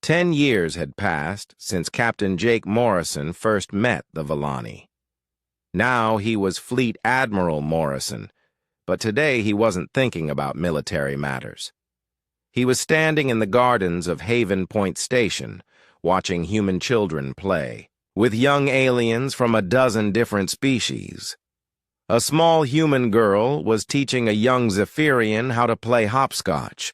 10 years had passed since Captain Jake Morrison first met the Villani. Now he was Fleet Admiral Morrison, but today he wasn't thinking about military matters. He was standing in the gardens of Haven Point Station, watching human children play, with young aliens from a dozen different species. A small human girl was teaching a young Zephyrian how to play hopscotch,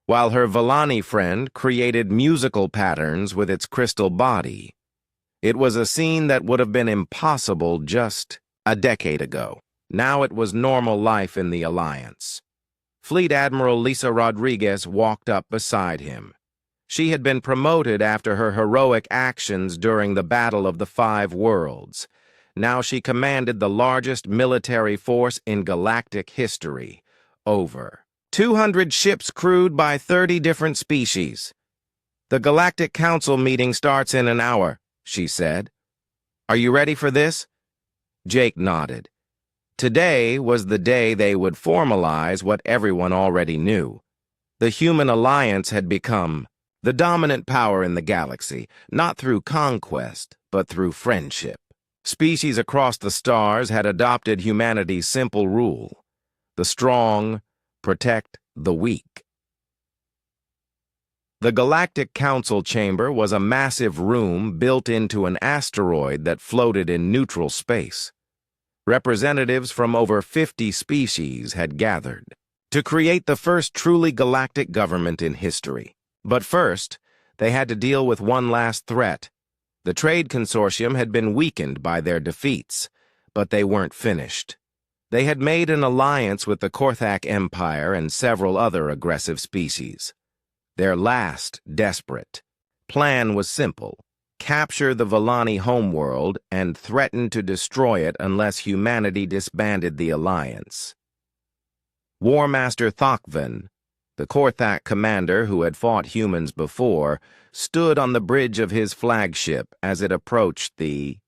while her Villani friend created musical patterns with its crystal body. It was a scene that would have been impossible just a decade ago. Now it was normal life in the Alliance. Fleet Admiral Lisa Rodriguez walked up beside him. She had been promoted after her heroic actions during the Battle of the Five Worlds. Now she commanded the largest military force in galactic history. Over 200 ships crewed by 30 different species. "The Galactic Council meeting starts in an hour," she said. "Are you ready for this?" Jake nodded. Today was the day they would formalize what everyone already knew. The human alliance had become the dominant power in the galaxy, not through conquest, but through friendship. Species across the stars had adopted humanity's simple rule: the strong protect the weak. The Galactic Council chamber was a massive room built into an asteroid that floated in neutral space. Representatives from over 50 species had gathered to create the first truly galactic government in history. But first, they had to deal with one last threat. The trade consortium had been weakened by their defeats, but they weren't finished. They had made an alliance with the Korthak Empire and several other aggressive species. Their last, desperate plan was simple: capture the Villani homeworld and threaten to destroy it unless humanity disbanded the alliance. War Master Thokvin, the Korthak commander who had fought humans before, stood on the bridge of his flagship as it approached the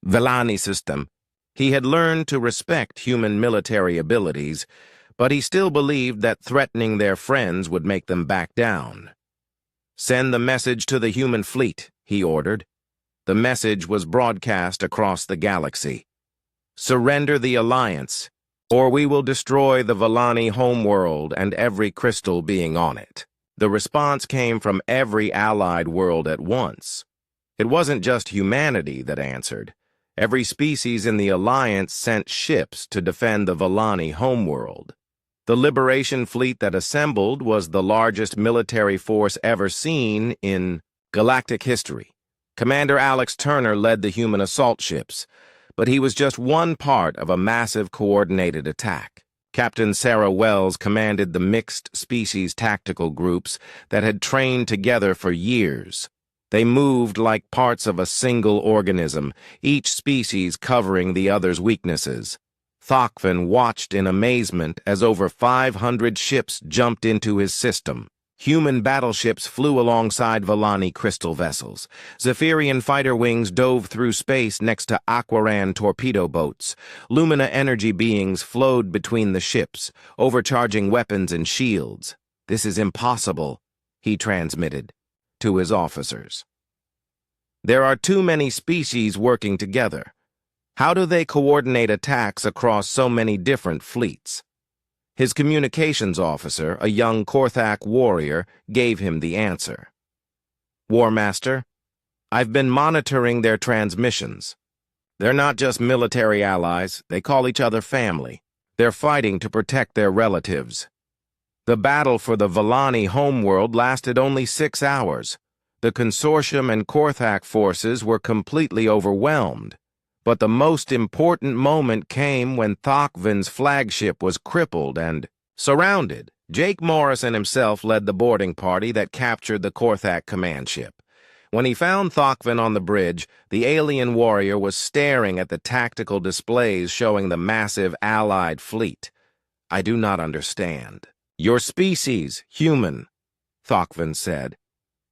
Villani system. He had learned to respect human military abilities, but he still believed that threatening their friends would make them back down. "Send the message to the human fleet," he ordered. The message was broadcast across the galaxy. "Surrender the alliance, or we will destroy the Villani homeworld and every crystal being on it." The response came from every allied world at once. It wasn't just humanity that answered. Every species in the alliance sent ships to defend the Villani homeworld. The Liberation Fleet that assembled was the largest military force ever seen in galactic history. Commander Alex Turner led the human assault ships, but he was just one part of a massive coordinated attack. Captain Sarah Wells commanded the mixed species tactical groups that had trained together for years. They moved like parts of a single organism, each species covering the other's weaknesses. Thokvin watched in amazement as over 500 ships jumped into his system. Human battleships flew alongside Villani crystal vessels. Zephyrian fighter wings dove through space next to Aquaran torpedo boats. Lumina energy beings flowed between the ships, overcharging weapons and shields. "This is impossible," he transmitted to his officers. "There are too many species working together. How do they coordinate attacks across so many different fleets?" His communications officer, a young Korthak warrior, gave him the answer. "War Master, I've been monitoring their transmissions. They're not just military allies, they call each other family. They're fighting to protect their relatives. The battle for the Villani homeworld lasted only 6 hours. The consortium and Korthak forces were completely overwhelmed. But the most important moment came when Thokvin's flagship was crippled and surrounded. Jake Morrison himself led the boarding party that captured the Korthak command ship. When he found Thokvin on the bridge, the alien warrior was staring at the tactical displays showing the massive allied fleet. "I do not understand." "Your species, human," Thokvin said.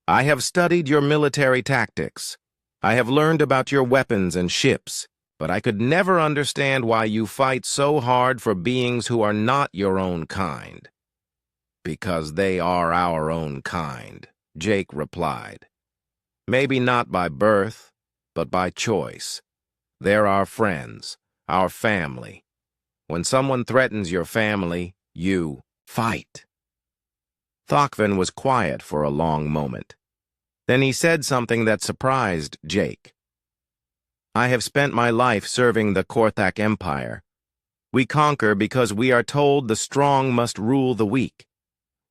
"I have studied your military tactics. I have learned about your weapons and ships, but I could never understand why you fight so hard for beings who are not your own kind." "Because they are our own kind," Jake replied. Maybe not by birth, but by choice. They're our friends, our family. When someone threatens your family, you fight. Thakvin was quiet for a long moment. Then he said something that surprised Jake. I have spent my life serving the Korthak Empire. We conquer because we are told the strong must rule the weak.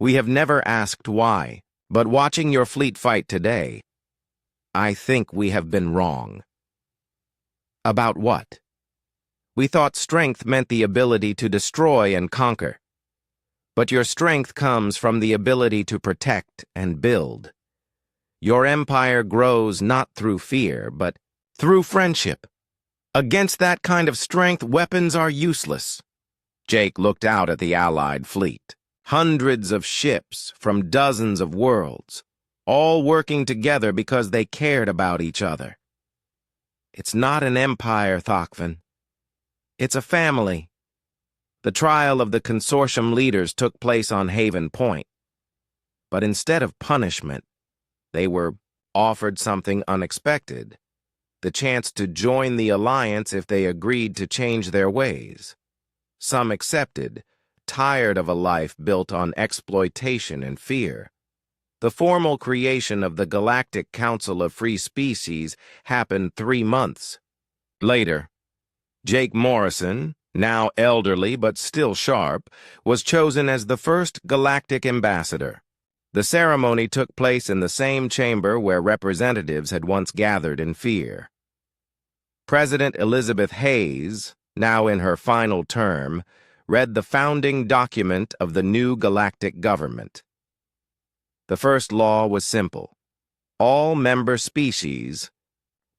We have never asked why, but watching your fleet fight today, I think we have been wrong. About what? We thought strength meant the ability to destroy and conquer. But your strength comes from the ability to protect and build. Your empire grows not through fear, but through friendship. Against that kind of strength, weapons are useless. Jake looked out at the Allied fleet. Hundreds of ships from dozens of worlds, all working together because they cared about each other. It's not an empire, Thakvin. It's a family. The trial of the consortium leaders took place on Haven Point. But instead of punishment, they were offered something unexpected, the chance to join the alliance if they agreed to change their ways. Some accepted, tired of a life built on exploitation and fear. The formal creation of the Galactic Council of Free Species happened 3 months later. Jake Morrison, now elderly but still sharp, was chosen as the first Galactic Ambassador. The ceremony took place in the same chamber where representatives had once gathered in fear. President Elizabeth Hayes, now in her final term, read the founding document of the new galactic government. The first law was simple. All member species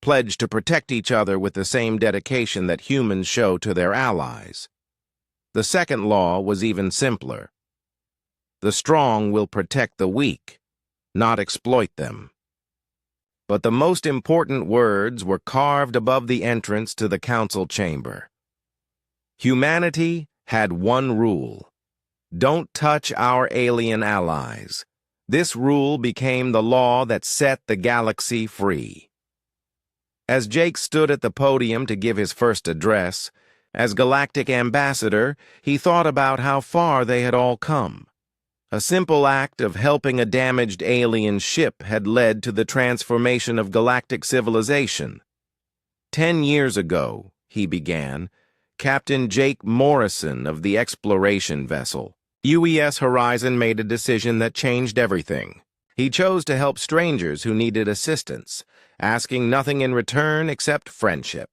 pledged to protect each other with the same dedication that humans show to their allies. The second law was even simpler. The strong will protect the weak, not exploit them. But the most important words were carved above the entrance to the council chamber. Humanity had one rule. Don't touch our alien allies. This rule became the law that set the galaxy free. As Jake stood at the podium to give his first address, as Galactic Ambassador, he thought about how far they had all come. A simple act of helping a damaged alien ship had led to the transformation of galactic civilization. 10 years ago, he began, Captain Jake Morrison of the exploration vessel, UES Horizon made a decision that changed everything. He chose to help strangers who needed assistance, asking nothing in return except friendship.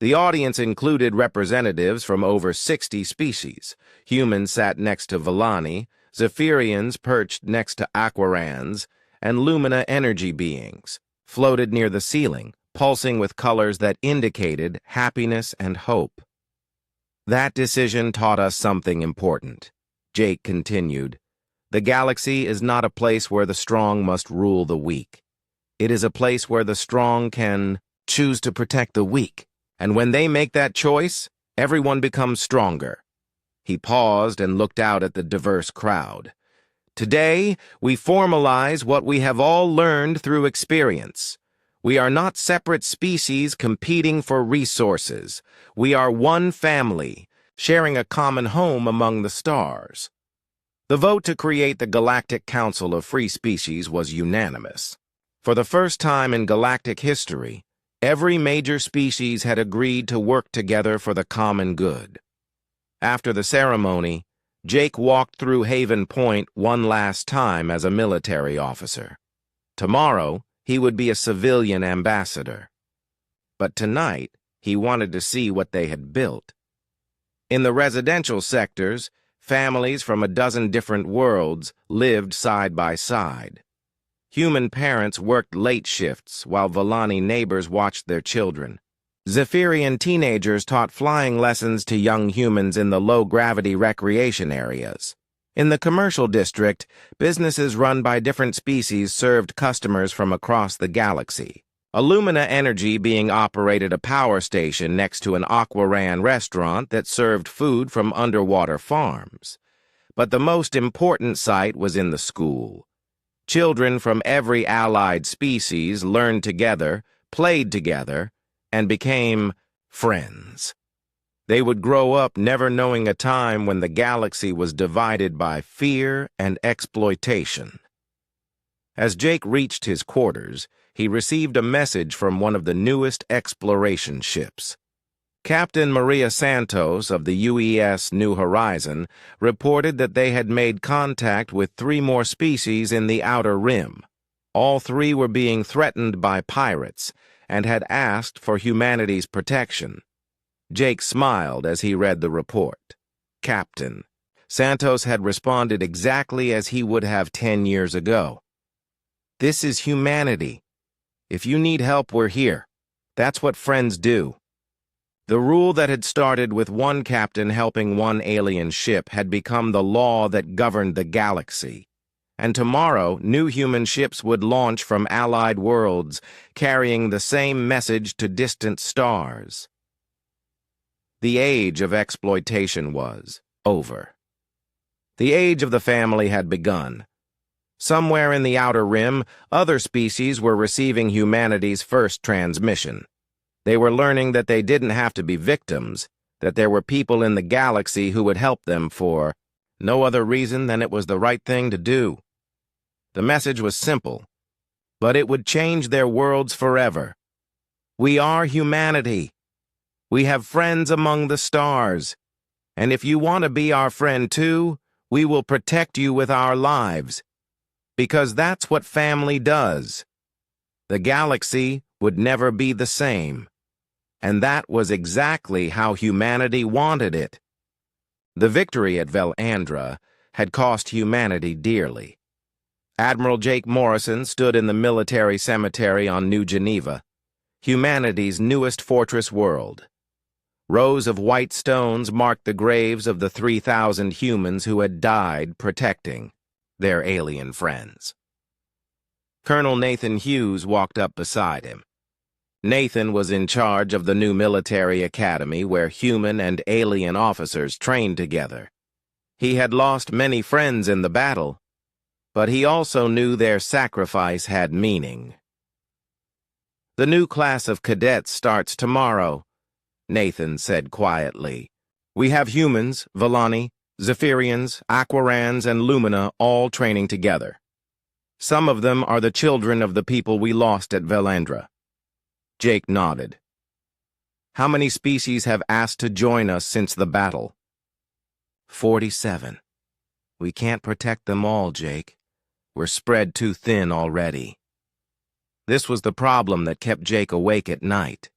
The audience included representatives from over 60 species. Humans sat next to Villani, Zephyrians perched next to Aquarans, and Lumina energy beings floated near the ceiling, pulsing with colors that indicated happiness and hope. That decision taught us something important. Jake continued, The galaxy is not a place where the strong must rule the weak. It is a place where the strong can choose to protect the weak. And when they make that choice, everyone becomes stronger. He paused and looked out at the diverse crowd. Today, we formalize what we have all learned through experience. We are not separate species competing for resources. We are one family, sharing a common home among the stars. The vote to create the Galactic Council of Free Species was unanimous. For the first time in galactic history, every major species had agreed to work together for the common good. After the ceremony, Jake walked through Haven Point one last time as a military officer. Tomorrow, he would be a civilian ambassador. But tonight, he wanted to see what they had built. In the residential sectors, families from a dozen different worlds lived side by side. Human parents worked late shifts while Villani neighbors watched their children. Zephyrian teenagers taught flying lessons to young humans in the low-gravity recreation areas. In the commercial district, businesses run by different species served customers from across the galaxy. Illumina Energy being operated a power station next to an Aquaran restaurant that served food from underwater farms. But the most important site was in the school. Children from every allied species learned together, played together, and became friends. They would grow up never knowing a time when the galaxy was divided by fear and exploitation. As Jake reached his quarters, he received a message from one of the newest exploration ships. Captain Maria Santos of the UES New Horizon reported that they had made contact with 3 more species in the Outer Rim. All 3 were being threatened by pirates and had asked for humanity's protection. Jake smiled as he read the report. Captain, Santos had responded exactly as he would have 10 years ago. This is humanity. If you need help, we're here. That's what friends do. The rule that had started with one captain helping one alien ship had become the law that governed the galaxy. And tomorrow, new human ships would launch from allied worlds, carrying the same message to distant stars. The age of exploitation was over. The age of the family had begun. Somewhere in the Outer Rim, other species were receiving humanity's first transmission. They were learning that they didn't have to be victims, that there were people in the galaxy who would help them for no other reason than it was the right thing to do. The message was simple, but it would change their worlds forever. We are humanity. We have friends among the stars, and if you want to be our friend too, we will protect you with our lives, because that's what family does. The galaxy would never be the same, and that was exactly how humanity wanted it. The victory at Velandra had cost humanity dearly. Admiral Jake Morrison stood in the military cemetery on New Geneva, humanity's newest fortress world. Rows of white stones marked the graves of the 3,000 humans who had died protecting their alien friends. Colonel Nathan Hughes walked up beside him. Nathan was in charge of the new military academy where human and alien officers trained together. He had lost many friends in the battle, but he also knew their sacrifice had meaning. The new class of cadets starts tomorrow, Nathan said quietly. We have humans, Villani, Zephyrians, Aquarans, and Lumina all training together. Some of them are the children of the people we lost at Velandra. Jake nodded. How many species have asked to join us since the battle? 47. We can't protect them all, Jake. We're spread too thin already. This was the problem that kept Jake awake at night.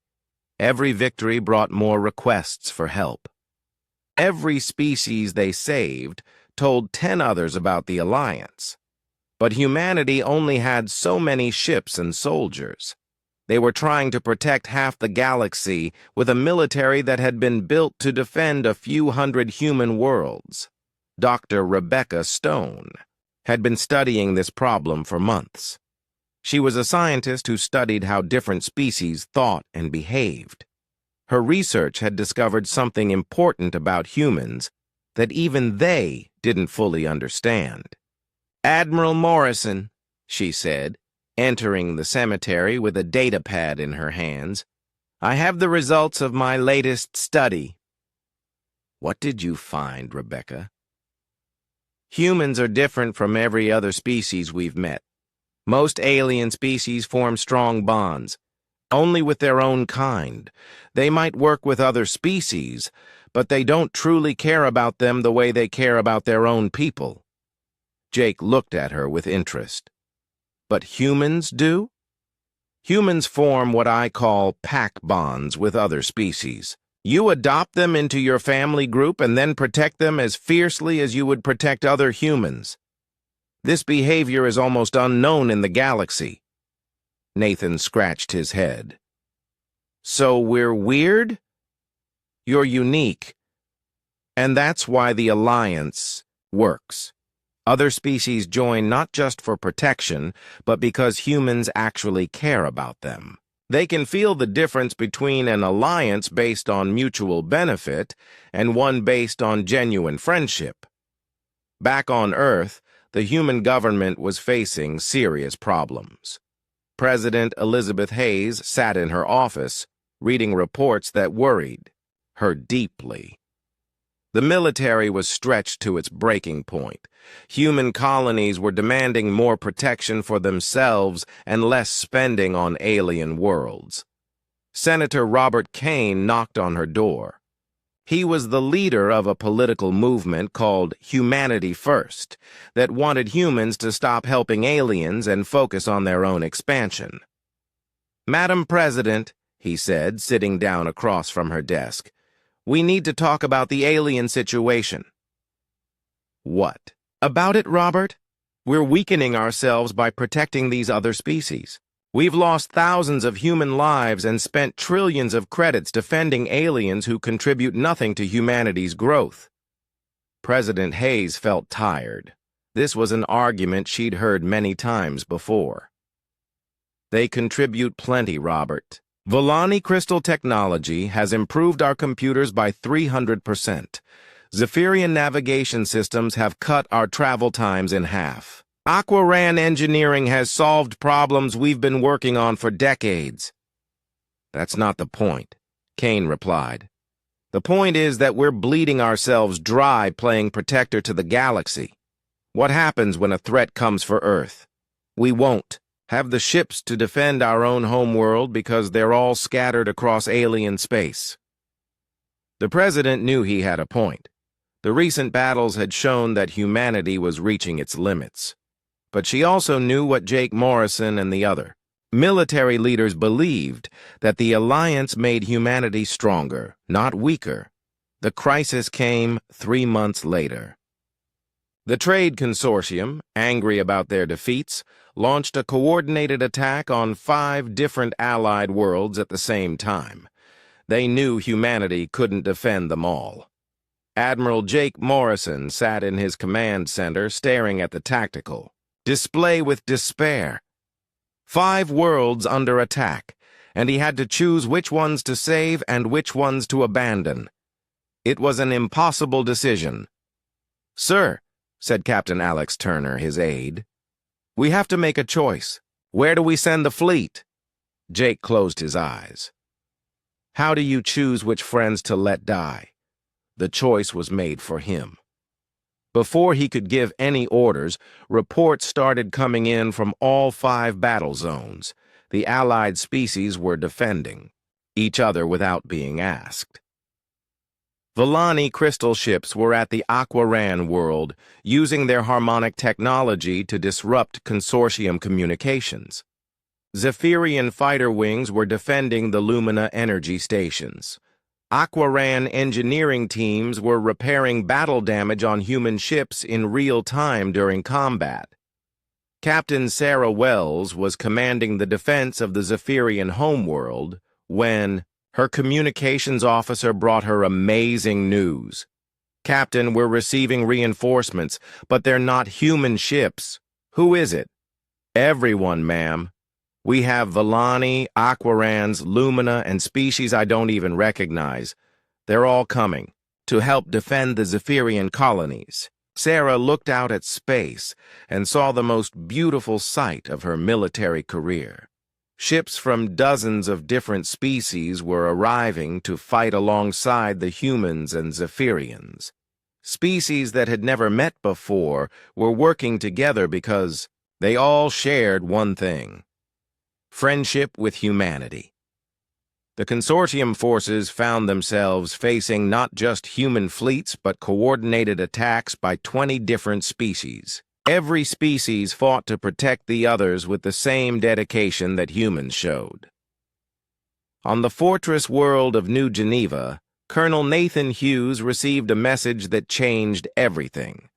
Every victory brought more requests for help. Every species they saved told 10 others about the Alliance. But humanity only had so many ships and soldiers. They were trying to protect half the galaxy with a military that had been built to defend a few hundred human worlds. Dr. Rebecca Stone had been studying this problem for months. She was a scientist who studied how different species thought and behaved. Her research had discovered something important about humans that even they didn't fully understand. Admiral Morrison, she said, entering the cemetery with a data pad in her hands, I have the results of my latest study. What did you find, Rebecca? Humans are different from every other species we've met. Most alien species form strong bonds, only with their own kind. They might work with other species, but they don't truly care about them the way they care about their own people. Jake looked at her with interest. But humans do? Humans form what I call pack bonds with other species. You adopt them into your family group and then protect them as fiercely as you would protect other humans. This behavior is almost unknown in the galaxy. Nathan scratched his head. So we're weird? You're unique. And that's why the Alliance works. Other species join not just for protection, but because humans actually care about them. They can feel the difference between an alliance based on mutual benefit and one based on genuine friendship. Back on Earth, the human government was facing serious problems. President Elizabeth Hayes sat in her office, reading reports that worried her deeply. The military was stretched to its breaking point. Human colonies were demanding more protection for themselves and less spending on alien worlds. Senator Robert Kane knocked on her door. He was the leader of a political movement called Humanity First that wanted humans to stop helping aliens and focus on their own expansion. "Madam President," he said, sitting down across from her desk, "we need to talk about the alien situation." "What about it, Robert? We're weakening ourselves by protecting these other species. We've lost thousands of human lives and spent trillions of credits defending aliens who contribute nothing to humanity's growth." President Hayes felt tired. This was an argument she'd heard many times before. "They contribute plenty, Robert. Volani crystal technology has improved our computers by 300%. Zephyrian navigation systems have cut our travel times in half. Aquaran engineering has solved problems we've been working on for decades." "That's not the point," Kane replied. "The point is that we're bleeding ourselves dry playing protector to the galaxy. What happens when a threat comes for Earth? We won't have the ships to defend our own homeworld because they're all scattered across alien space." The president knew he had a point. The recent battles had shown that humanity was reaching its limits. But she also knew what Jake Morrison and the other military leaders believed, that the alliance made humanity stronger, not weaker. The crisis came 3 months later. The Trade Consortium, angry about their defeats, launched a coordinated attack on 5 different allied worlds at the same time. They knew humanity couldn't defend them all. Admiral Jake Morrison sat in his command center staring at the tactical display with despair. 5 worlds under attack, and he had to choose which ones to save and which ones to abandon. It was an impossible decision. "Sir," said Captain Alex Turner, his aide, "we have to make a choice. Where do we send the fleet?" Jake closed his eyes. How do you choose which friends to let die? The choice was made for him. Before he could give any orders, reports started coming in from all 5 battle zones. The allied species were defending each other without being asked. Volani crystal ships were at the Aquaran world, using their harmonic technology to disrupt consortium communications. Zephyrian fighter wings were defending the Lumina energy stations. Aquaran engineering teams were repairing battle damage on human ships in real time during combat. Captain Sarah Wells was commanding the defense of the Zephyrian homeworld when her communications officer brought her amazing news. "Captain, we're receiving reinforcements, but they're not human ships." "Who is it?" "Everyone, ma'am. We have Volani, Aquarans, Lumina, and species I don't even recognize. They're all coming to help defend the Zephyrian colonies." Sarah looked out at space and saw the most beautiful sight of her military career. Ships from dozens of different species were arriving to fight alongside the humans and Zephyrians. Species that had never met before were working together because they all shared one thing: friendship with humanity. The consortium forces found themselves facing not just human fleets but coordinated attacks by 20 different species. Every species fought to protect the others with the same dedication that humans showed. On the fortress world of New Geneva, Colonel Nathan Hughes received a message that changed everything.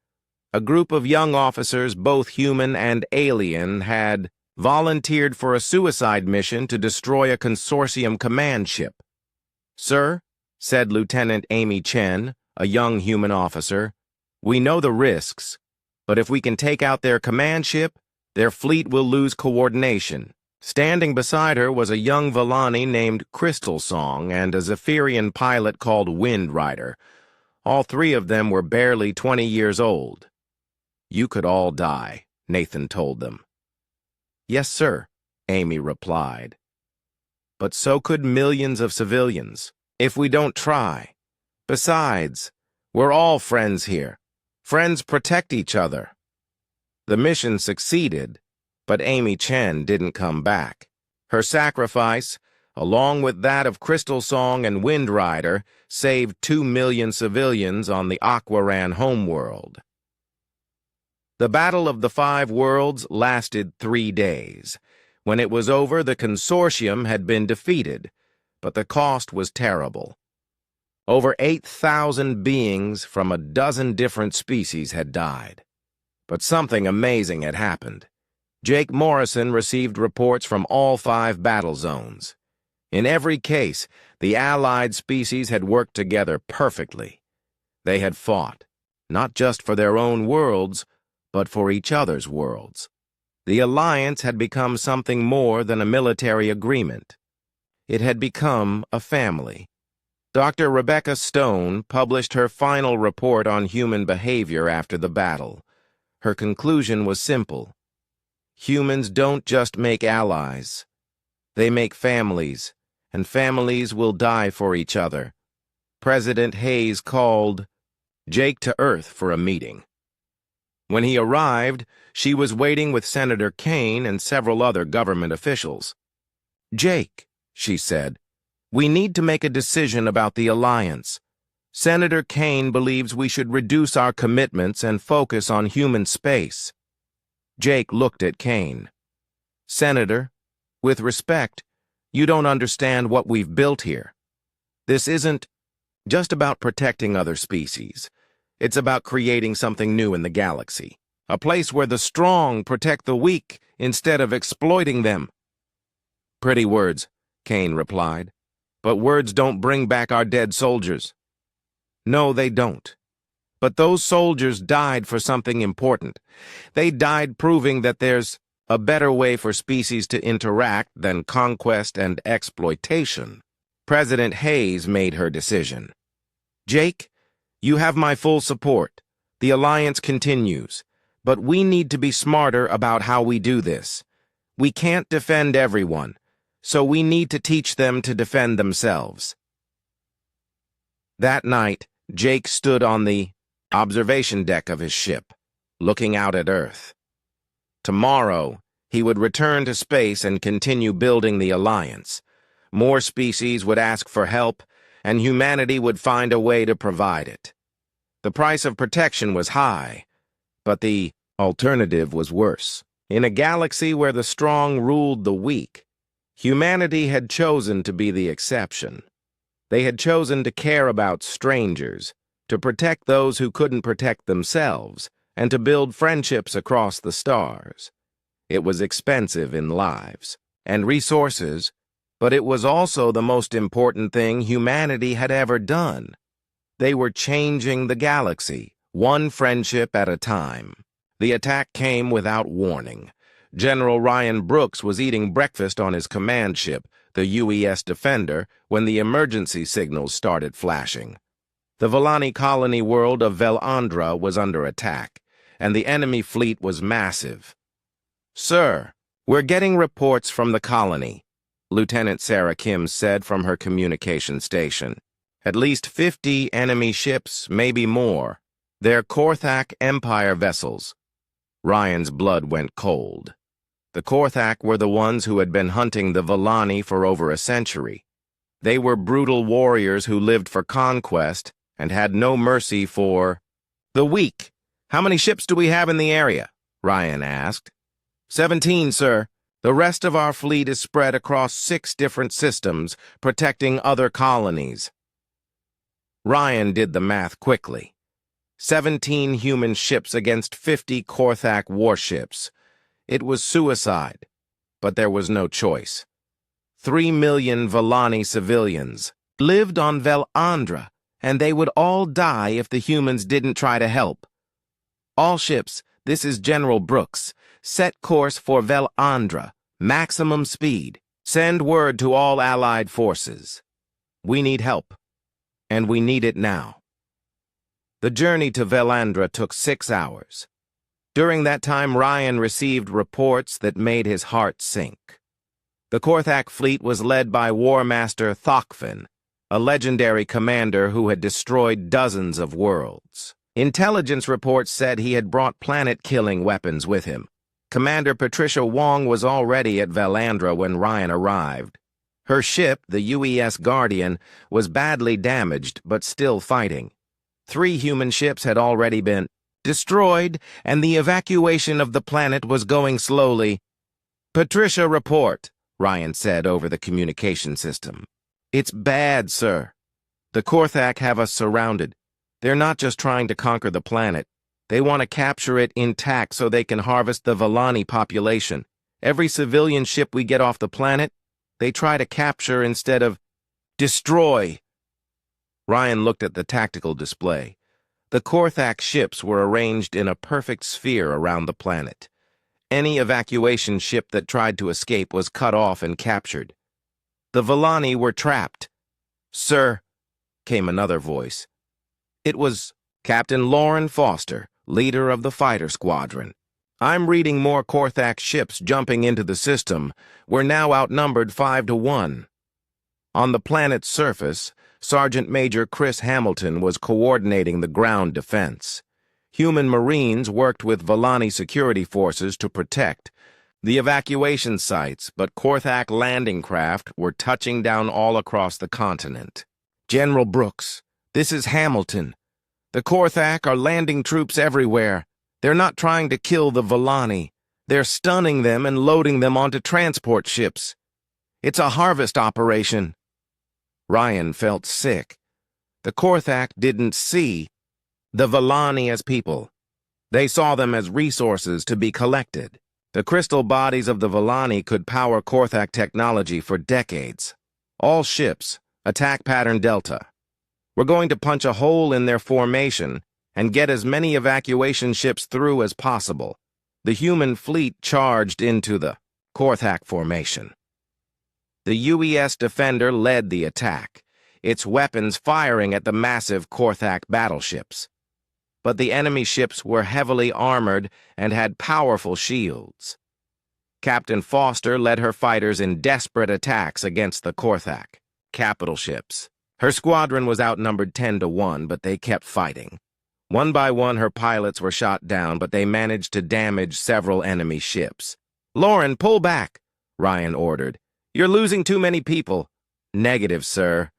A group of young officers, both human and alien, had volunteered for a suicide mission to destroy a consortium command ship. "Sir," said Lieutenant Amy Chen, a young human officer, "we know the risks, but if we can take out their command ship, their fleet will lose coordination." Standing beside her was a young Volani named Crystal Song and a Zephyrian pilot called Wind Rider. All 3 of them were barely 20 years old. You could all die, Nathan told them. Yes, sir, Amy replied. But so could millions of civilians, if we don't try. Besides, we're all friends here. Friends protect each other. The mission succeeded, but Amy Chen didn't come back. Her sacrifice, along with that of Crystal Song and Wind Rider, saved 2 million civilians on the Aquaran homeworld. The Battle of the Five Worlds lasted 3 days. When it was over, the consortium had been defeated, but the cost was terrible. Over 8,000 beings from a dozen different species had died. But something amazing had happened. Jake Morrison received reports from all 5 battle zones. In every case, the allied species had worked together perfectly. They had fought, not just for their own worlds, but for each other's worlds. The alliance had become something more than a military agreement. It had become a family. Dr. Rebecca Stone published her final report on human behavior after the battle. Her conclusion was simple. Humans don't just make allies. They make families, and families will die for each other. President Hayes called Jake to Earth for a meeting. When he arrived, she was waiting with Senator Kane and several other government officials. Jake, she said, we need to make a decision about the alliance. Senator Kane believes we should reduce our commitments and focus on human space. Jake looked at Kane. Senator, with respect, you don't understand what we've built here. This isn't just about protecting other species. It's about creating something new in the galaxy. A place where the strong protect the weak instead of exploiting them. Pretty words, Kane replied. But words don't bring back our dead soldiers. No, they don't. But those soldiers died for something important. They died proving that there's a better way for species to interact than conquest and exploitation. President Hayes made her decision. Jake, you have my full support. The alliance continues. But we need to be smarter about how we do this. We can't defend everyone, so we need to teach them to defend themselves. That night, Jake stood on the observation deck of his ship, looking out at Earth. Tomorrow, he would return to space and continue building the alliance. More species would ask for help, and humanity would find a way to provide it. The price of protection was high, but the alternative was worse. In a galaxy where the strong ruled the weak, humanity had chosen to be the exception. They had chosen to care about strangers, to protect those who couldn't protect themselves, and to build friendships across the stars. It was expensive in lives and resources, but it was also the most important thing humanity had ever done. They were changing the galaxy, one friendship at a time. The attack came without warning. General Ryan Brooks was eating breakfast on his command ship, the UES Defender, when the emergency signals started flashing. The Volani colony world of Velandra was under attack, and the enemy fleet was massive. Sir, we're getting reports from the colony, Lieutenant Sarah Kim said from her communication station. At least 50 enemy ships, maybe more. They're Korthak Empire vessels. Ryan's blood went cold. The Korthak were the ones who had been hunting the Volani for over a century. They were brutal warriors who lived for conquest and had no mercy for the weak. How many ships do we have in the area? Ryan asked. 17, sir. The rest of our fleet is spread across 6 different systems, protecting other colonies. Ryan did the math quickly. 17 human ships against 50 Korthak warships. It was suicide, but there was no choice. 3 million Volani civilians lived on Velandra, and they would all die if the humans didn't try to help. All ships, this is General Brooks. Set course for Velandra. Maximum speed. Send word to all Allied forces. We need help, and we need it now. The journey to Velandra took 6 hours. During that time, Ryan received reports that made his heart sink. The Korthak fleet was led by War Master Thokfin, a legendary commander who had destroyed dozens of worlds. Intelligence reports said he had brought planet-killing weapons with him. Commander Patricia Wong was already at Valandra when Ryan arrived. Her ship, the UES Guardian, was badly damaged but still fighting. 3 human ships had already been destroyed, and the evacuation of the planet was going slowly. "Patricia, report," Ryan said over the communication system. "It's bad, sir. The Korthak have us surrounded. They're not just trying to conquer the planet. They want to capture it intact so they can harvest the Valani population. Every civilian ship we get off the planet, they try to capture instead of destroy." Ryan looked at the tactical display. The Korthak ships were arranged in a perfect sphere around the planet. Any evacuation ship that tried to escape was cut off and captured. The Valani were trapped. "Sir," came another voice. It was Captain Lauren Foster, leader of the fighter squadron. "I'm reading more Korthak ships jumping into the system. We're now outnumbered 5-1. On the planet's surface, Sergeant Major Chris Hamilton was coordinating the ground defense. Human Marines worked with Valani security forces to protect the evacuation sites, but Korthak landing craft were touching down all across the continent. "General Brooks, this is Hamilton. The Korthak are landing troops everywhere. They're not trying to kill the Valani. They're stunning them and loading them onto transport ships. It's a harvest operation." Ryan felt sick. The Korthak didn't see the Valani as people. They saw them as resources to be collected. The crystal bodies of the Valani could power Korthak technology for decades. "All ships, attack pattern Delta. We're going to punch a hole in their formation and get as many evacuation ships through as possible." The human fleet charged into the Korthak formation. The UES Defender led the attack, its weapons firing at the massive Korthak battleships. But the enemy ships were heavily armored and had powerful shields. Captain Foster led her fighters in desperate attacks against the Korthak capital ships. Her squadron was outnumbered 10-1, but they kept fighting. One by one, her pilots were shot down, but they managed to damage several enemy ships. "Lauren, pull back," Ryan ordered. "You're losing too many people." "Negative, sir.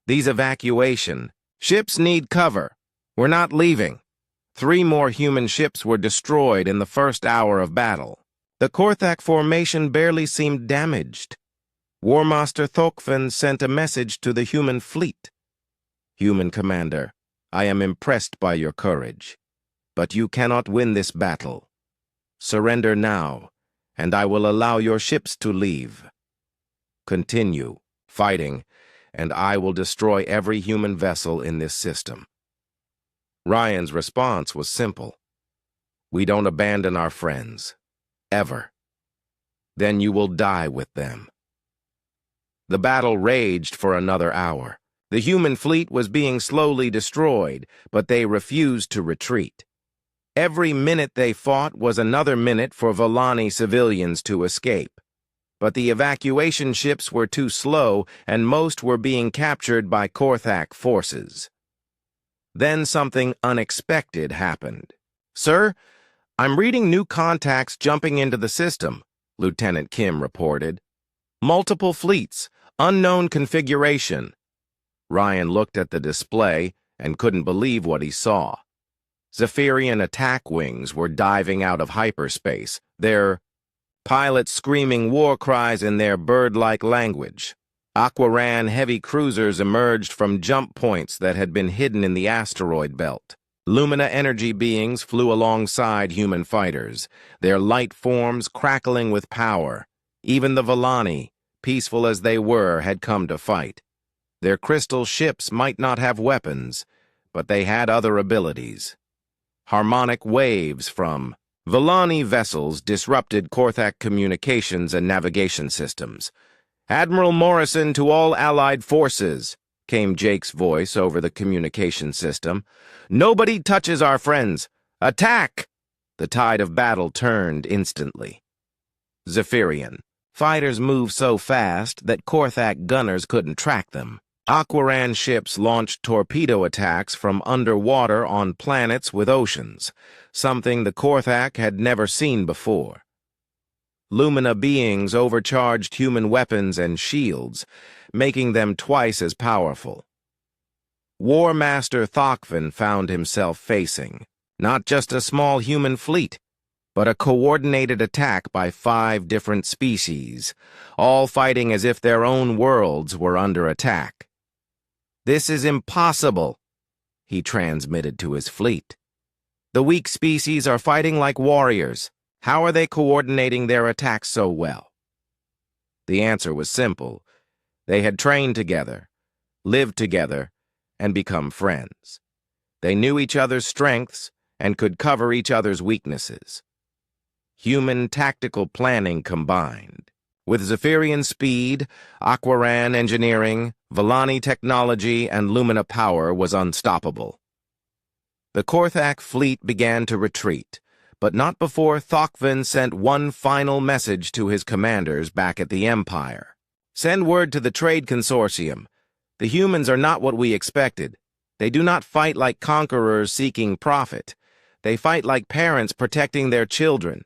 These evacuation ships need cover. We're not leaving." 3 more human ships were destroyed in the first hour of battle. The Korthak formation barely seemed damaged. War Master Thokfin sent a message to the human fleet. "Human Commander, I am impressed by your courage, but you cannot win this battle. Surrender now, and I will allow your ships to leave. Continue fighting, and I will destroy every human vessel in this system." Ryan's response was simple. "We don't abandon our friends. Ever. Then you will die with them." The battle raged for another hour. The human fleet was being slowly destroyed, but they refused to retreat. Every minute they fought was another minute for Valani civilians to escape. But the evacuation ships were too slow, and most were being captured by Korthak forces. Then something unexpected happened. "Sir, I'm reading new contacts jumping into the system," Lieutenant Kim reported. "Multiple fleets, unknown configuration." Ryan looked at the display and couldn't believe what he saw. Zephyrian attack wings were diving out of hyperspace, their pilots screaming war cries in their bird-like language. Aquaran heavy cruisers emerged from jump points that had been hidden in the asteroid belt. Lumina energy beings flew alongside human fighters, their light forms crackling with power. Even the Valani, peaceful as they were, had come to fight. Their crystal ships might not have weapons, but they had other abilities. Harmonic waves from Valani vessels disrupted Korthak communications and navigation systems. "Admiral Morrison to all Allied forces," came Jake's voice over the communication system. "Nobody touches our friends. Attack!" The tide of battle turned instantly. Zephyrian. Fighters moved so fast that Korthak gunners couldn't track them. Aquaran ships launched torpedo attacks from underwater on planets with oceans, something the Korthak had never seen before. Lumina beings overcharged human weapons and shields, making them twice as powerful. War Master Thokvin found himself facing not just a small human fleet, but a coordinated attack by 5 different species, all fighting as if their own worlds were under attack. "This is impossible," he transmitted to his fleet. "The weak species are fighting like warriors. How are they coordinating their attacks so well?" The answer was simple. They had trained together, lived together, and become friends. They knew each other's strengths and could cover each other's weaknesses. Human tactical planning combined. With Zephyrian speed, Aquaran engineering, Vellani technology, and Lumina power was unstoppable. The Korthak fleet began to retreat, but not before Thokvin sent one final message to his commanders back at the Empire. "Send word to the Trade Consortium. The humans are not what we expected. They do not fight like conquerors seeking profit. They fight like parents protecting their children.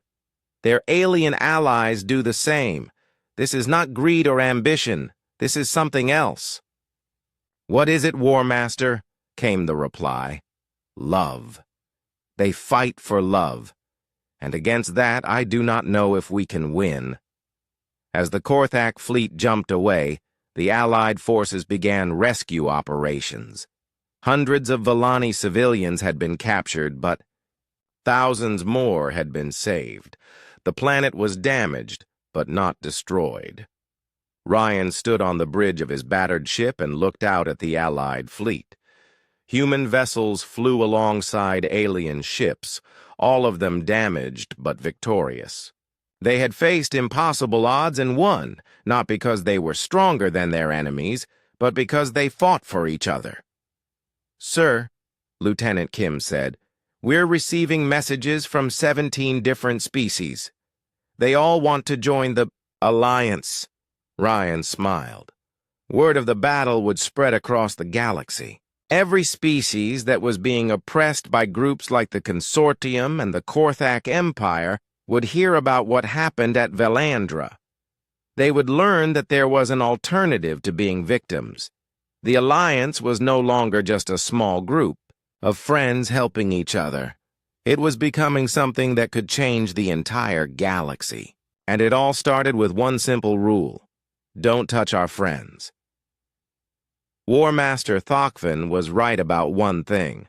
Their alien allies do the same. This is not greed or ambition. This is something else." "What is it, War Master?" came the reply. "Love. They fight for love. And against that, I do not know if we can win." As the Korthak fleet jumped away, the Allied forces began rescue operations. Hundreds of Vellani civilians had been captured, but thousands more had been saved. The planet was damaged, but not destroyed. Ryan stood on the bridge of his battered ship and looked out at the Allied fleet. Human vessels flew alongside alien ships, all of them damaged but victorious. They had faced impossible odds and won, not because they were stronger than their enemies, but because they fought for each other. "Sir," Lieutenant Kim said, "we're receiving messages from 17 different species. They all want to join the Alliance." Ryan smiled. Word of the battle would spread across the galaxy. Every species that was being oppressed by groups like the Consortium and the Korthak Empire would hear about what happened at Velandra. They would learn that there was an alternative to being victims. The Alliance was no longer just a small group of friends helping each other. It was becoming something that could change the entire galaxy. And it all started with one simple rule: don't touch our friends. War Master Thokvin was right about one thing.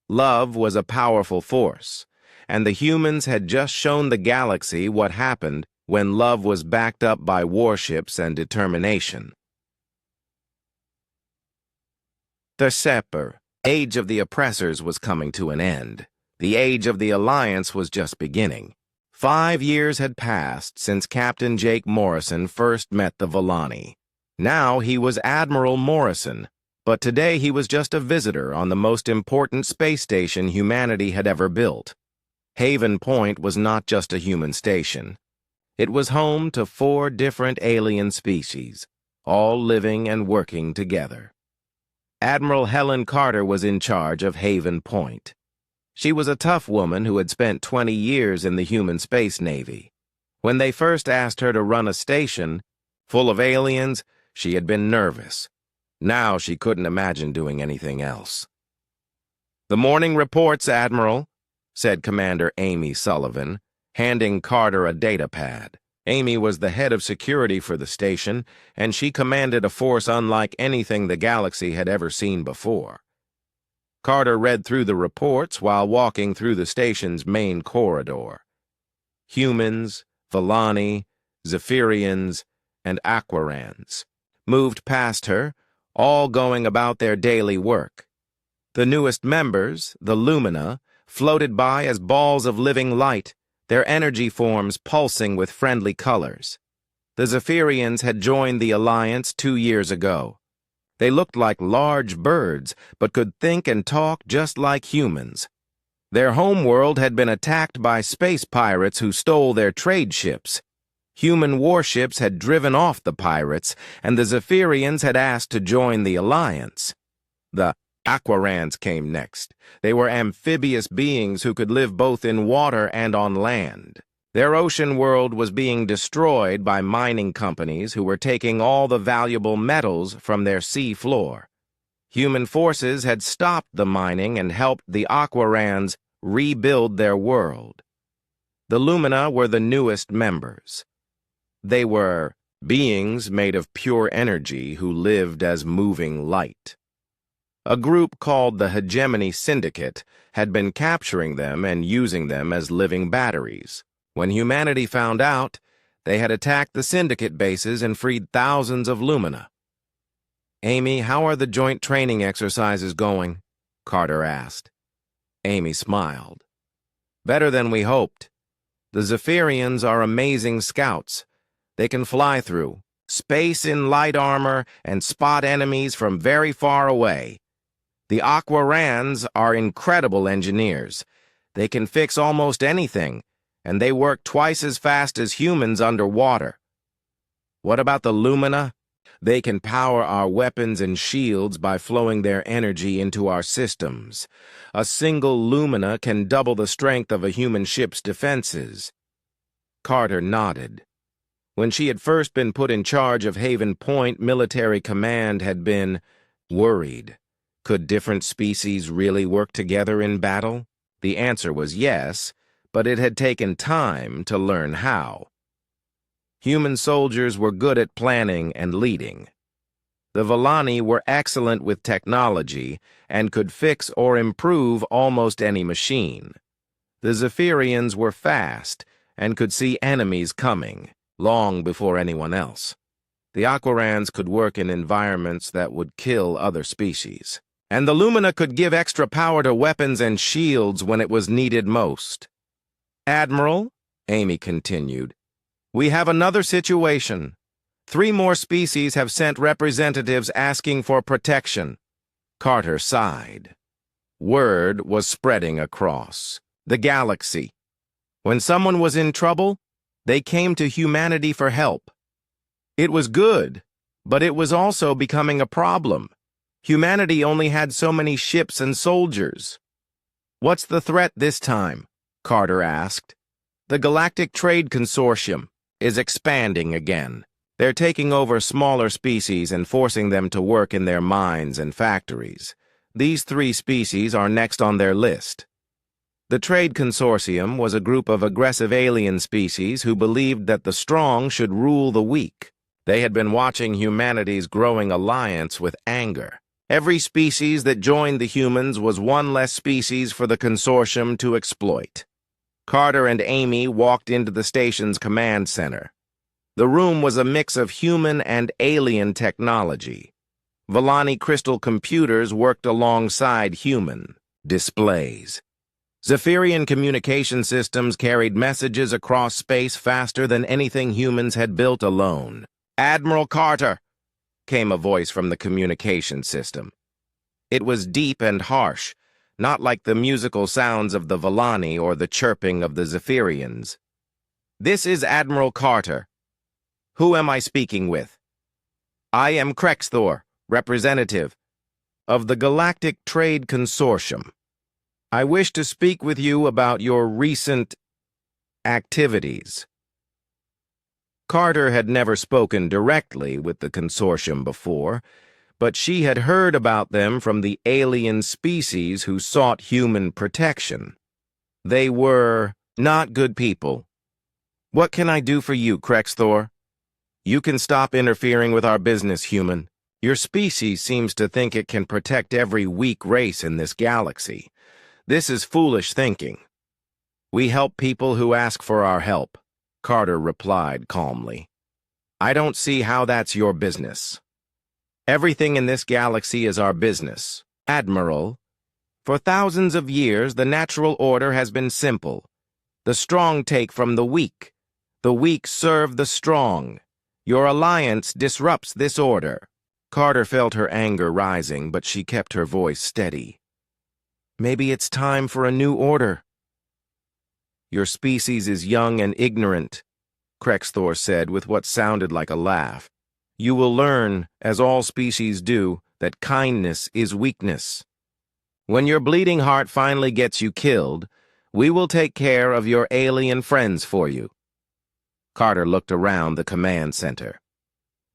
Love was a powerful force, and the humans had just shown the galaxy what happened when love was backed up by warships and determination. The Seper, Age of the Oppressors, was coming to an end. The Age of the Alliance was just beginning. 5 years had passed since Captain Jake Morrison first met the Vellani. Now he was Admiral Morrison, but today he was just a visitor on the most important space station humanity had ever built. Haven Point was not just a human station. It was home to 4 different alien species, all living and working together. Admiral Helen Carter was in charge of Haven Point. She was a tough woman who had spent 20 years in the human space navy. When they first asked her to run a station full of aliens, she had been nervous. Now she couldn't imagine doing anything else. "The morning reports, Admiral," said Commander Amy Sullivan, handing Carter a datapad. Amy was the head of security for the station, and she commanded a force unlike anything the galaxy had ever seen before. Carter read through the reports while walking through the station's main corridor. Humans, Vellani, Zephyrians, and Aquarans moved past her, all going about their daily work. The newest members, the Lumina, floated by as balls of living light, their energy forms pulsing with friendly colors. The Zephyrians had joined the Alliance 2 years ago. They looked like large birds, but could think and talk just like humans. Their homeworld had been attacked by space pirates who stole their trade ships. Human warships had driven off the pirates, and the Zephyrians had asked to join the alliance. The Aquarans came next. They were amphibious beings who could live both in water and on land. Their ocean world was being destroyed by mining companies who were taking all the valuable metals from their sea floor. Human forces had stopped the mining and helped the Aquarans rebuild their world. The Lumina were the newest members. They were beings made of pure energy who lived as moving light. A group called the Hegemony Syndicate had been capturing them and using them as living batteries. When humanity found out, they had attacked the Syndicate bases and freed thousands of Lumina. "Amy, how are the joint training exercises going?" Carter asked. Amy smiled. "Better than we hoped. The Zephyrians are amazing scouts. They can fly through space in light armor and spot enemies from very far away. The Aquarans are incredible engineers. They can fix almost anything, and they work twice as fast as humans underwater. What about the Lumina? They can power our weapons and shields by flowing their energy into our systems. A single Lumina can double the strength of a human ship's defenses." Carter nodded. When she had first been put in charge of Haven Point, military command had been worried. Could different species really work together in battle? The answer was yes, but it had taken time to learn how. Human soldiers were good at planning and leading. The Volani were excellent with technology and could fix or improve almost any machine. The Zephyrians were fast and could see enemies coming long before anyone else. The Aquarans could work in environments that would kill other species. And the Lumina could give extra power to weapons and shields when it was needed most. "Admiral," Amy continued, "we have another situation. 3 more species have sent representatives asking for protection." Carter sighed. Word was spreading across the galaxy. When someone was in trouble, they came to humanity for help. It was good, but it was also becoming a problem. Humanity only had so many ships and soldiers. "What's the threat this time?" Carter asked. "The Galactic Trade Consortium is expanding again. They're taking over smaller species and forcing them to work in their mines and factories. These 3 species are next on their list." The Trade Consortium was a group of aggressive alien species who believed that the strong should rule the weak. They had been watching humanity's growing alliance with anger. Every species that joined the humans was one less species for the consortium to exploit. Carter and Amy walked into the station's command center. The room was a mix of human and alien technology. Volani crystal computers worked alongside human displays. Zephyrian communication systems carried messages across space faster than anything humans had built alone. "Admiral Carter," came a voice from the communication system. It was deep and harsh, not like the musical sounds of the Volani or the chirping of the Zephyrians. "This is Admiral Carter. Who am I speaking with?" "I am Krexthor, representative of the Galactic Trade Consortium. I wish to speak with you about your recent activities." Carter had never spoken directly with the consortium before, but she had heard about them from the alien species who sought human protection. They were not good people. "What can I do for you, Krexthor?" "You can stop interfering with our business, human. Your species seems to think it can protect every weak race in this galaxy. This is foolish thinking." "We help people who ask for our help," Carter replied calmly. "I don't see how that's your business." "Everything in this galaxy is our business, Admiral. For thousands of years, the natural order has been simple. The strong take from the weak. The weak serve the strong. Your alliance disrupts this order." Carter felt her anger rising, but she kept her voice steady. Maybe it's time for a new order. Your species is young and ignorant, Krexthor said with what sounded like a laugh. You will learn, as all species do, that kindness is weakness. When your bleeding heart finally gets you killed, we will take care of your alien friends for you. Carter looked around the command center.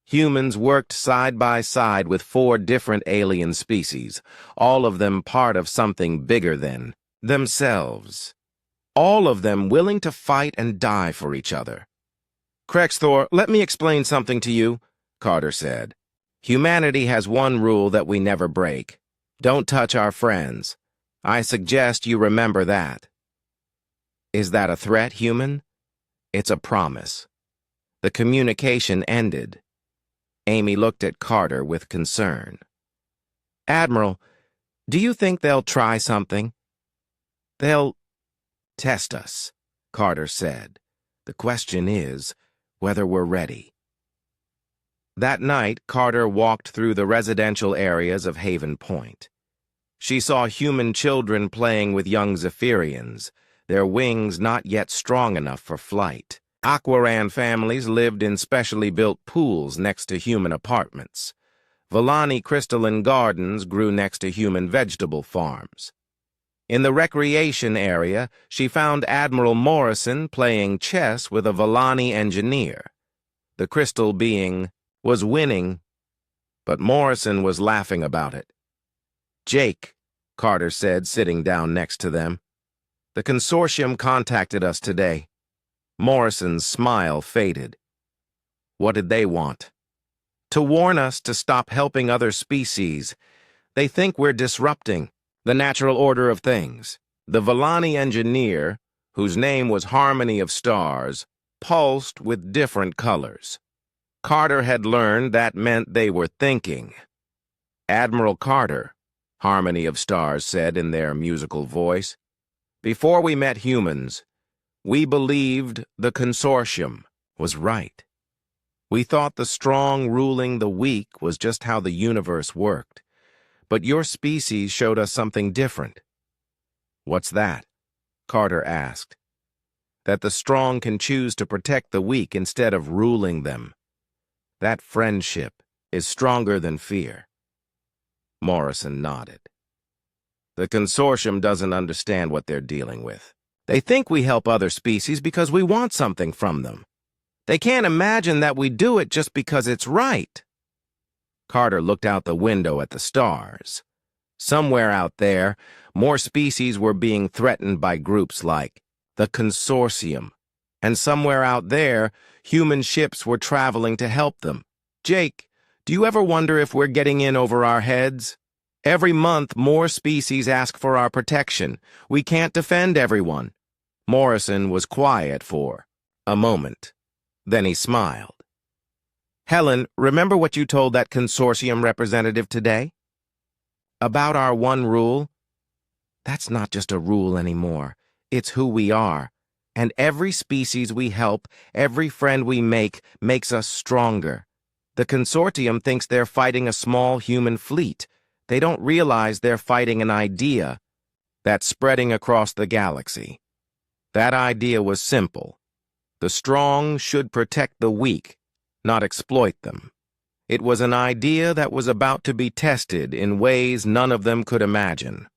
Humans worked side by side with 4 different alien species, all of them part of something bigger than themselves. All of them willing to fight and die for each other. Krexthor, let me explain something to you, Carter said. Humanity has one rule that we never break. Don't touch our friends. I suggest you remember that. Is that a threat, human? It's a promise. The communication ended. Amy looked at Carter with concern. Admiral, do you think they'll try something? They'll test us, Carter said. The question is whether we're ready. That night, Carter walked through the residential areas of Haven Point. She saw human children playing with young Zephyrians, their wings not yet strong enough for flight. Aquaran families lived in specially built pools next to human apartments. Villani crystalline gardens grew next to human vegetable farms. In the recreation area, she found Admiral Morrison playing chess with a Villani engineer. The crystal being was winning, but Morrison was laughing about it. Jake, Carter said, sitting down next to them. The consortium contacted us today. Morrison's smile faded. What did they want? To warn us to stop helping other species. They think we're disrupting the natural order of things. The Villani engineer, whose name was Harmony of Stars, pulsed with different colors. Carter had learned that meant they were thinking. Admiral Carter, Harmony of Stars said in their musical voice, before we met humans, we believed the consortium was right. We thought the strong ruling the weak was just how the universe worked. But your species showed us something different. What's that? Carter asked. That the strong can choose to protect the weak instead of ruling them. That friendship is stronger than fear. Morrison nodded. The consortium doesn't understand what they're dealing with. They think we help other species because we want something from them. They can't imagine that we do it just because it's right. Carter looked out the window at the stars. Somewhere out there, more species were being threatened by groups like the consortium. And somewhere out there, human ships were traveling to help them. Jake, do you ever wonder if we're getting in over our heads? Every month, more species ask for our protection. We can't defend everyone. Morrison was quiet for a moment. Then he smiled. Helen, remember what you told that consortium representative today? About our one rule? That's not just a rule anymore. It's who we are. And every species we help, every friend we make, makes us stronger. The consortium thinks they're fighting a small human fleet. They don't realize they're fighting an idea that's spreading across the galaxy. That idea was simple. The strong should protect the weak, not exploit them. It was an idea that was about to be tested in ways none of them could imagine.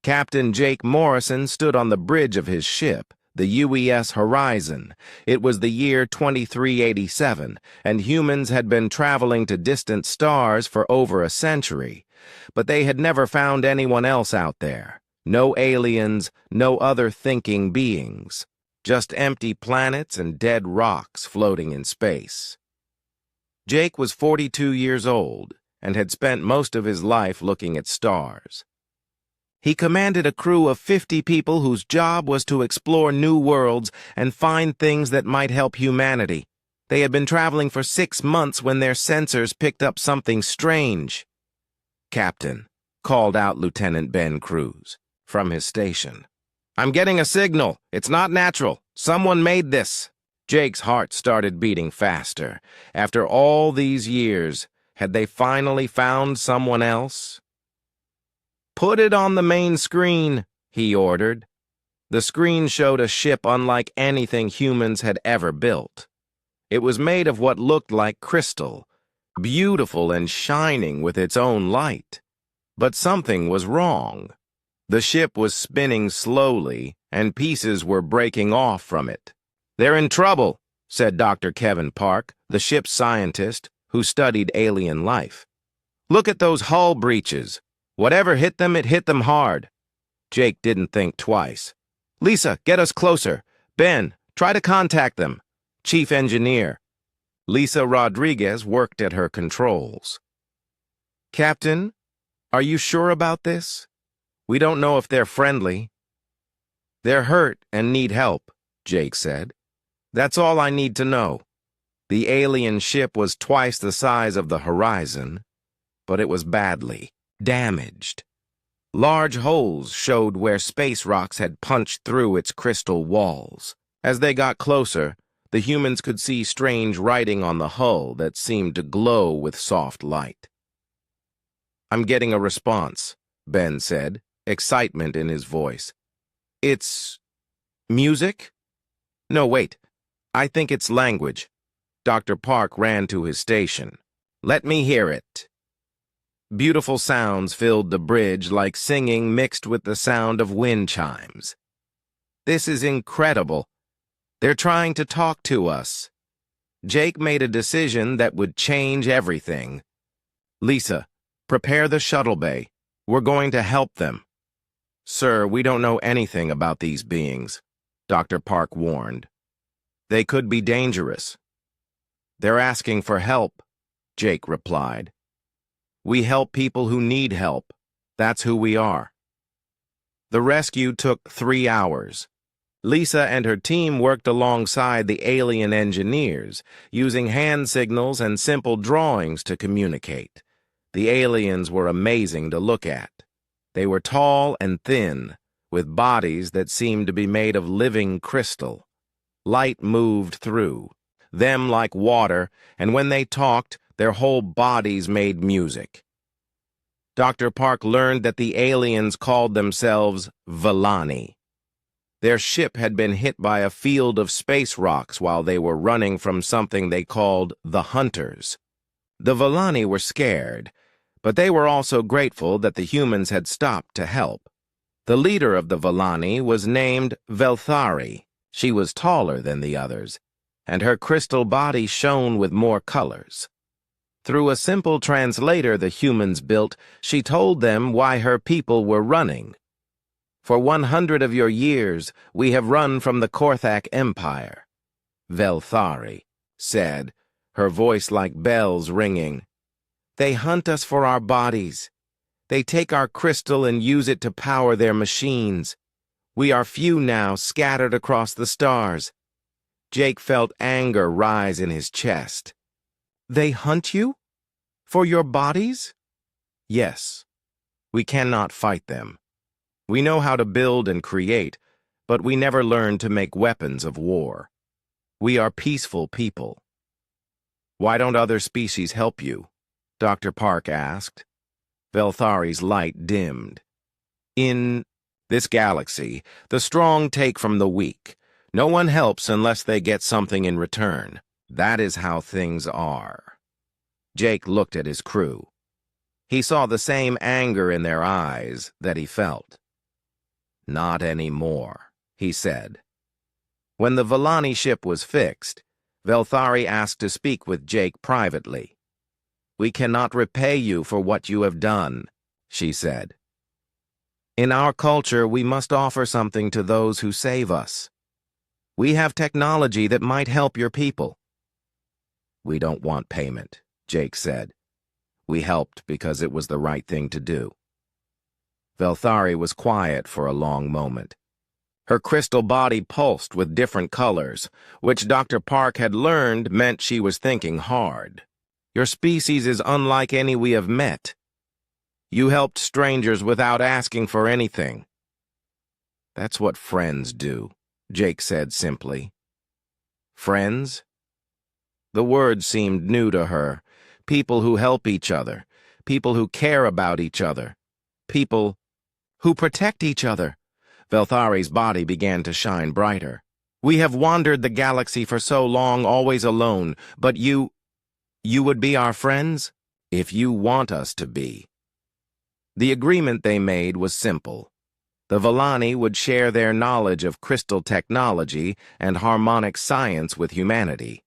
Captain Jake Morrison stood on the bridge of his ship, the UES Horizon. It was the year 2387, and humans had been traveling to distant stars for over a century. But they had never found anyone else out there. No aliens, no other thinking beings. Just empty planets and dead rocks floating in space. Jake was 42 years old and had spent most of his life looking at stars. He commanded a crew of 50 people whose job was to explore new worlds and find things that might help humanity. They had been traveling for 6 months when their sensors picked up something strange. Captain, called out Lieutenant Ben Cruz from his station. I'm getting a signal. It's not natural. Someone made this. Jake's heart started beating faster. After all these years, had they finally found someone else? "Put it on the main screen," he ordered. The screen showed a ship unlike anything humans had ever built. It was made of what looked like crystal, beautiful and shining with its own light. But something was wrong. The ship was spinning slowly, and pieces were breaking off from it. "They're in trouble," said Dr. Kevin Park, the ship's scientist who studied alien life. "Look at those hull breaches. Whatever hit them, it hit them hard." Jake didn't think twice. "Lisa, get us closer. Ben, try to contact them." Chief Engineer. Lisa Rodriguez worked at her controls. "Captain, are you sure about this? We don't know if they're friendly." "They're hurt and need help," Jake said. "That's all I need to know." The alien ship was twice the size of the horizon, but it was badly damaged. Large holes showed where space rocks had punched through its crystal walls. As they got closer, the humans could see strange writing on the hull that seemed to glow with soft light. "I'm getting a response," Ben said, excitement in his voice. "It's music? No, wait. I think it's language." Dr. Park ran to his station. "Let me hear it." Beautiful sounds filled the bridge like singing mixed with the sound of wind chimes. "This is incredible. They're trying to talk to us." Jake made a decision that would change everything. "Lisa, prepare the shuttle bay. We're going to help them." "Sir, we don't know anything about these beings," Dr. Park warned. "They could be dangerous." "They're asking for help," Jake replied. "We help people who need help. That's who we are." The rescue took 3 hours. Lisa and her team worked alongside the alien engineers, using hand signals and simple drawings to communicate. The aliens were amazing to look at. They were tall and thin, with bodies that seemed to be made of living crystal. Light moved through them like water, and when they talked, their whole bodies made music. Dr. Park learned that the aliens called themselves Villani. Their ship had been hit by a field of space rocks while they were running from something they called the Hunters. The Villani were scared, but they were also grateful that the humans had stopped to help. The leader of the Villani was named Velthari. She was taller than the others, and her crystal body shone with more colors. Through a simple translator the humans built, she told them why her people were running. "For 100 of your years, we have run from the Korthak Empire," Velthari said, her voice like bells ringing. "They hunt us for our bodies. They take our crystal and use it to power their machines. We are few now, scattered across the stars." Jake felt anger rise in his chest. "They hunt you? For your bodies?" "Yes. We cannot fight them. We know how to build and create, but we never learned to make weapons of war. We are peaceful people." "Why don't other species help you?" Dr. Park asked. Velthari's light dimmed. "In this galaxy, the strong take from the weak. No one helps unless they get something in return. That is how things are." Jake looked at his crew. He saw the same anger in their eyes that he felt. "Not anymore," he said. When the Villani ship was fixed, Velthari asked to speak with Jake privately. "We cannot repay you for what you have done," she said. "In our culture, we must offer something to those who save us. We have technology that might help your people." "We don't want payment," Jake said. "We helped because it was the right thing to do." Velthari was quiet for a long moment. Her crystal body pulsed with different colors, which Dr. Park had learned meant she was thinking hard. "Your species is unlike any we have met. You helped strangers without asking for anything." "That's what friends do," Jake said simply. "Friends?" The word seemed new to her. People who help each other. People who care about each other. People who protect each other. Velthari's body began to shine brighter. We have wandered the galaxy for so long, always alone, but you would be our friends? If you want us to be. The agreement they made was simple. The Vellani would share their knowledge of crystal technology and harmonic science with humanity.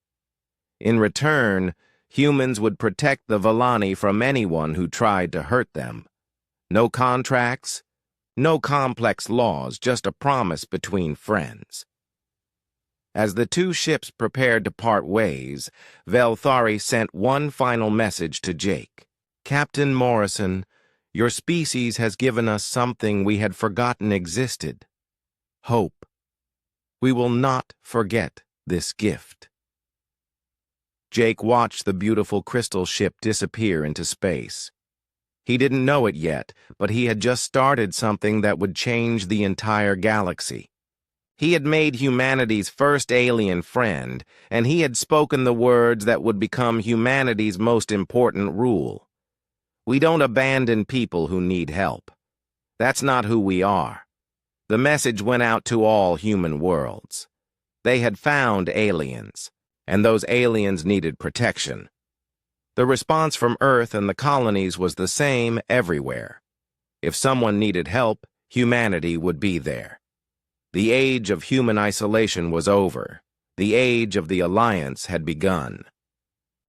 In return, humans would protect the Vellani from anyone who tried to hurt them. No contracts, no complex laws, just a promise between friends. As the two ships prepared to part ways, Velthari sent one final message to Jake. Captain Morrison, your species has given us something we had forgotten existed. Hope. We will not forget this gift. Jake watched the beautiful crystal ship disappear into space. He didn't know it yet, but he had just started something that would change the entire galaxy. He had made humanity's first alien friend, and he had spoken the words that would become humanity's most important rule. We don't abandon people who need help. That's not who we are. The message went out to all human worlds. They had found aliens, and those aliens needed protection. The response from Earth and the colonies was the same everywhere. If someone needed help, humanity would be there. The age of human isolation was over. The age of the Alliance had begun.